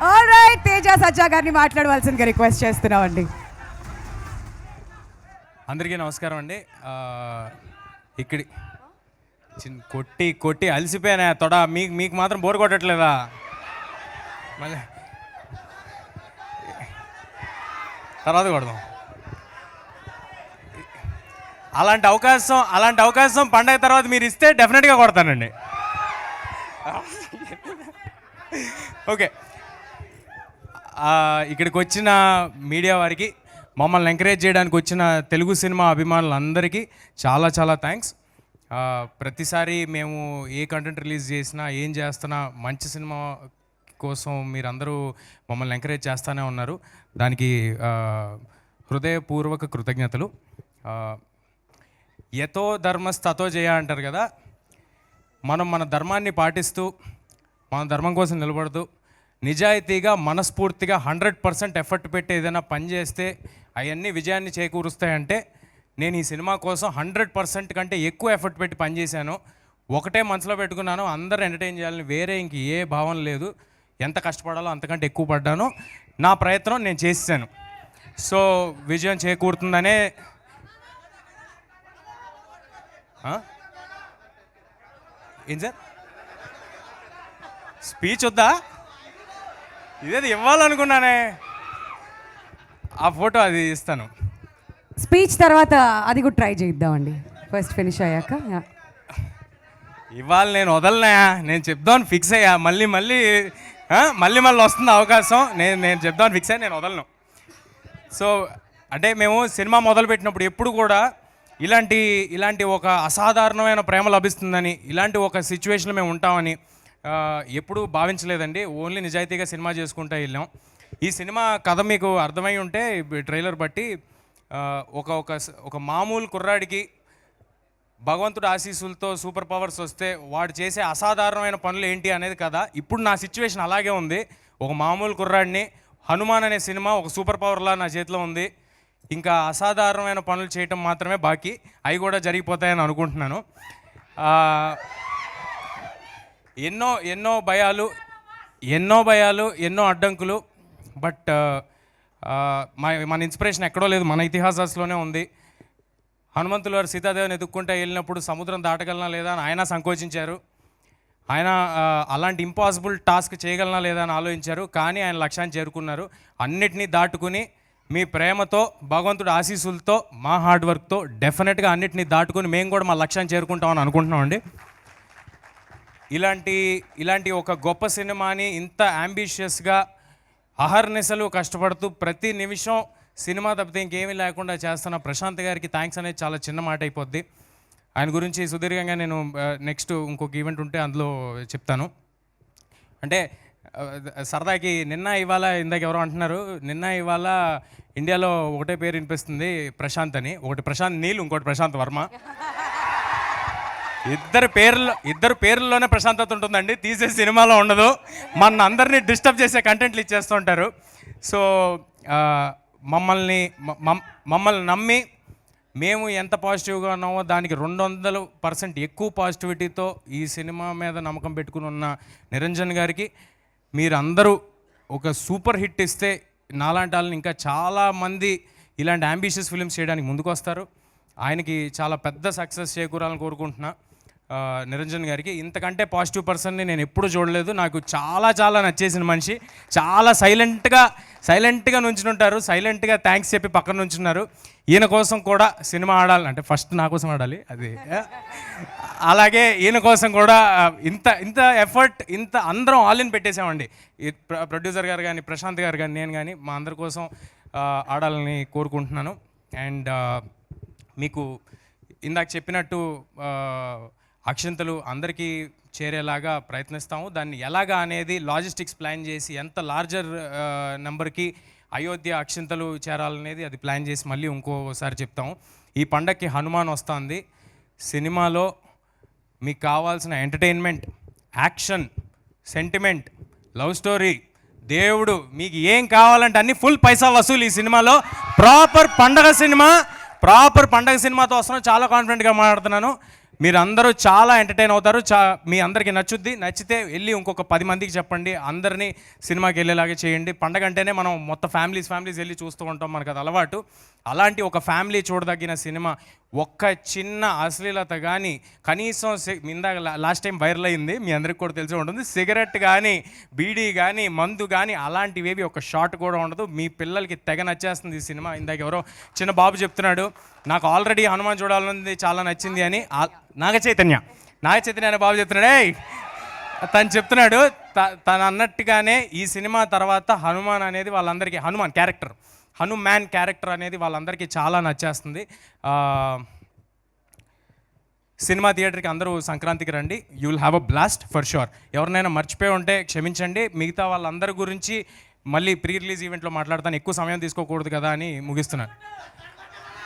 Alright, Teja సజ్జా గారిని మాట్లాడవలసిందిగా request చేస్తున్నామండి. అందరికీ నమస్కారం అండి. ఇక్కడి కొట్టి కొట్టి అలసిపోయానా తొడ, మీకు మాత్రం బోర్ కొట్టట్లేదా? మళ్ళీ తర్వాత కొడదాం. అలాంటి అవకాశం పండగ తర్వాత మీరు ఇస్తే డెఫినెట్గా కొడతానండి. ఓకే, ఇక్కడికి వచ్చిన మీడియా వారికి, మమ్మల్ని ఎంకరేజ్ చేయడానికి వచ్చిన తెలుగు సినిమా అభిమానులందరికీ చాలా చాలా థ్యాంక్స్. ప్రతిసారి మేము ఏ కంటెంట్ రిలీజ్ చేసినా, ఏం చేస్తున్నా, మంచి సినిమా కోసం మీరందరూ మమ్మల్ని ఎంకరేజ్ చేస్తూనే ఉన్నారు. దానికి హృదయపూర్వక కృతజ్ఞతలు. యతో ధర్మస్తతో జయ అంటారు కదా, మనం మన ధర్మాన్ని పాటిస్తూ, మన ధర్మం కోసం నిలబడుతూ, నిజాయితీగా మనస్ఫూర్తిగా 100% ఎఫర్ట్ పెట్టి ఏదైనా పని చేస్తే అవన్నీ విజయాన్ని చేకూరుస్తాయంటే, నేను ఈ సినిమా కోసం 100% కంటే ఎక్కువ ఎఫర్ట్ పెట్టి పనిచేశాను. ఒకటే మనసులో పెట్టుకున్నాను, అందరూ ఎంటర్టైన్ చేయాలని, వేరే ఇంక ఏ భావన లేదు. ఎంత కష్టపడాలో అంతకంటే ఎక్కువ పడ్డాను. నా ప్రయత్నం నేను చేశాను. సో విజయం చేకూరుతుందనే. ఏం సార్, స్పీచ్ వద్దా? ఇదేది ఇవ్వాలనుకున్నానే, ఆ ఫోటో అది ఇస్తాను. స్పీచ్ తర్వాత అది కూడా ట్రై చేద్దామండి, ఫస్ట్ ఫినిష్ అయ్యాక. ఇవాళ నేను వదలనా, నేను చెప్దామని ఫిక్స్ అయ్యా. మళ్ళీ వస్తుంది అవకాశం. నేను చెప్దామని ఫిక్స్ అయ్యా, నేను వదలను. సో అంటే మేము సినిమా మొదలుపెట్టినప్పుడు ఎప్పుడు కూడా ఇలాంటి ఒక అసాధారణమైన ప్రేమ లభిస్తుందని, ఇలాంటి ఒక సిచ్యువేషన్లో మేము ఉంటామని ఎప్పుడూ భావించలేదండి. ఓన్లీ నిజాయితీగా సినిమా చేసుకుంటూ వెళ్ళాం. ఈ సినిమా కథ మీకు అర్థమై ఉంటే ట్రైలర్ బట్టి, ఒక మామూలు కుర్రాడికి భగవంతుడు ఆశీస్సులతో సూపర్ పవర్స్ వస్తే వాడు చేసే అసాధారణమైన పనులు ఏంటి అనేది కదా. ఇప్పుడు నా సిచ్యువేషన్ అలాగే ఉంది. ఒక మామూలు కుర్రాడిని, హనుమాన్ అనే సినిమా ఒక సూపర్ పవర్లా నా చేతిలో ఉంది. ఇంకా అసాధారణమైన పనులు చేయటం మాత్రమే బాకీ, అవి కూడా జరిగిపోతాయని అనుకుంటున్నాను. ఎన్నో భయాలు, ఎన్నో అడ్డంకులు. బట్ మన ఇన్స్పిరేషన్ ఎక్కడో లేదు, మన ఇతిహాసాల్లోనే ఉంది. హనుమంతులు వారు సీతాదేవిని ఎదుక్కుంటే వెళ్ళినప్పుడు సముద్రం దాటగలనా లేదా అని ఆయన సంకోచించారు. ఆయన అలాంటి ఇంపాసిబుల్ టాస్క్ చేయగలనా లేదా అని ఆలోచించారు. కానీ ఆయన లక్ష్యాన్ని చేరుకున్నారు. అన్నిటినీ దాటుకుని మీ ప్రేమతో, భగవంతుడి ఆశీస్సులతో, మా హార్డ్ వర్క్తో డెఫినెట్గా అన్నిటినీ దాటుకుని మేము కూడా మా లక్ష్యాన్ని చేరుకుంటామని అనుకుంటున్నామండి. ఇలాంటి ఒక గొప్ప సినిమాని ఇంత అంబిషియస్గా అహర్నిశలు కష్టపడుతూ ప్రతి నిమిషం సినిమా తప్పితే ఇంకేమీ లేకుండా చేస్తున్న ప్రశాంత్ గారికి థ్యాంక్స్ అనేది చాలా చిన్న మాట అయిపోద్ది. ఆయన గురించి సుదీర్ఘంగా నేను నెక్స్ట్ ఇంకొక ఈవెంట్ ఉంటే అందులో చెప్తాను. అంటే సరదాకి నిన్న ఇవాళ ఇందాక ఎవరో అంటున్నారు, నిన్న ఇవాళ ఇండియాలో ఒకటే పేరు వినిపిస్తుంది, ప్రశాంత్ అని. ఒకటి ప్రశాంత్ నీల్, ఇంకోటి ప్రశాంత్ వర్మ. ఇద్దరు పేర్లలోనే ప్రశాంతత ఉంటుందండి, తీసే సినిమాలో ఉండదు. మన అందరినీ డిస్టర్బ్ చేసే కంటెంట్లు ఇచ్చేస్తూ ఉంటారు. సో మమ్మల్ని నమ్మి మేము ఎంత పాజిటివ్గా ఉన్నామో దానికి 200% ఎక్కువ పాజిటివిటీతో ఈ సినిమా మీద నమ్మకం పెట్టుకుని ఉన్న నిరంజన్ గారికి, మీరందరూ ఒక సూపర్ హిట్ ఇస్తే నాలాంటి వాళ్ళని ఇంకా చాలామంది ఇలాంటి అంబిషియస్ ఫిల్మ్స్ చేయడానికి ముందుకు వస్తారు. ఆయనకి చాలా పెద్ద సక్సెస్ చేకూరాలని కోరుకుంటున్నా. నిరంజన్ గారికి ఇంతకంటే పాజిటివ్ పర్సన్ని నేను ఎప్పుడూ చూడలేదు. నాకు చాలా నచ్చేసిన మనిషి. చాలా సైలెంట్గా నుంచుంటారు, సైలెంట్గా థ్యాంక్స్ చెప్పి పక్కన నుంచున్నారు. ఈయన కోసం కూడా సినిమా ఆడాలి అంటే ఫస్ట్ నా కోసం ఆడాలి, అది అలాగే ఈయన కోసం కూడా ఇంత ఎఫర్ట్, అందరం ఆల్ ఇన్ పెట్టేసామండి. ప్రొడ్యూసర్ గారు కానీ, ప్రశాంత్ గారు కానీ, నేను కానీ, మా అందరి కోసం ఆడాలని కోరుకుంటున్నాను. అండ్ మీకు ఇందాక చెప్పినట్టు అక్షంతలు అందరికీ చేరేలాగా ప్రయత్నిస్తాము. దాన్ని ఎలాగా అనేది లాజిస్టిక్స్ ప్లాన్ చేసి, ఎంత లార్జర్ నెంబర్కి అయోధ్య అక్షంతలు చేరాలనేది అది ప్లాన్ చేసి మళ్ళీ ఇంకోసారి చెప్తాము. ఈ పండగకి హనుమాన్ వస్తుంది. సినిమాలో మీకు కావాల్సిన entertainment, action, sentiment, love story, దేవుడు, మీకు ఏం కావాలంటే అన్ని ఫుల్ పైసా వసూలు ఈ సినిమాలో. ప్రాపర్ పండగ సినిమాతో వస్తున్నాను, చాలా కాన్ఫిడెంట్గా మాట్లాడుతున్నాను. మీరందరూ చాలా ఎంటర్టైన్ అవుతారు. మీ అందరికీ నచ్చుద్ది. నచ్చితే వెళ్ళి ఇంకొక 10 మందికి చెప్పండి. అందరినీ సినిమాకి వెళ్ళేలాగే చేయండి. పండగ అంటేనే మనం మొత్తం ఫ్యామిలీస్ వెళ్ళి చూస్తూ ఉంటాం, మనకు అది అలవాటు. అలాంటి ఒక ఫ్యామిలీ చూడదగిన సినిమా. ఒక్క చిన్న అశ్లీలత కానీ, కనీసం ఇందాక లాస్ట్ టైం వైరల్ అయింది, మీ అందరికి కూడా తెలిసి ఉంటుంది, సిగరెట్ కానీ, బీడీ కానీ, మందు కానీ అలాంటివేవి ఒక షాట్ కూడా ఉండదు. మీ పిల్లలకి తెగ నచ్చేస్తుంది ఈ సినిమా. ఇందాక ఎవరో చిన్న బాబు చెప్తున్నాడు, నాకు ఆల్రెడీ హనుమాన్ చూడాలన్నది చాలా నచ్చింది అని. నాగ చైతన్య అనే బాబు చెప్తున్నాడే, తను చెప్తున్నాడు, తను అన్నట్టుగానే ఈ సినిమా తర్వాత హనుమాన్ అనేది వాళ్ళందరికీ, హనుమాన్ క్యారెక్టర్ అనేది వాళ్ళందరికీ చాలా నచ్చేస్తుంది. సినిమా థియేటర్కి అందరూ సంక్రాంతికి రండి. You will have a blast for sure. ఎవరినైనా మర్చిపోయి ఉంటే క్షమించండి. మిగతా వాళ్ళందరి గురించి మళ్ళీ ప్రీ రిలీజ్ ఈవెంట్లో మాట్లాడతాను, ఎక్కువ సమయం తీసుకోకూడదు కదా అని ముగిస్తున్నాను.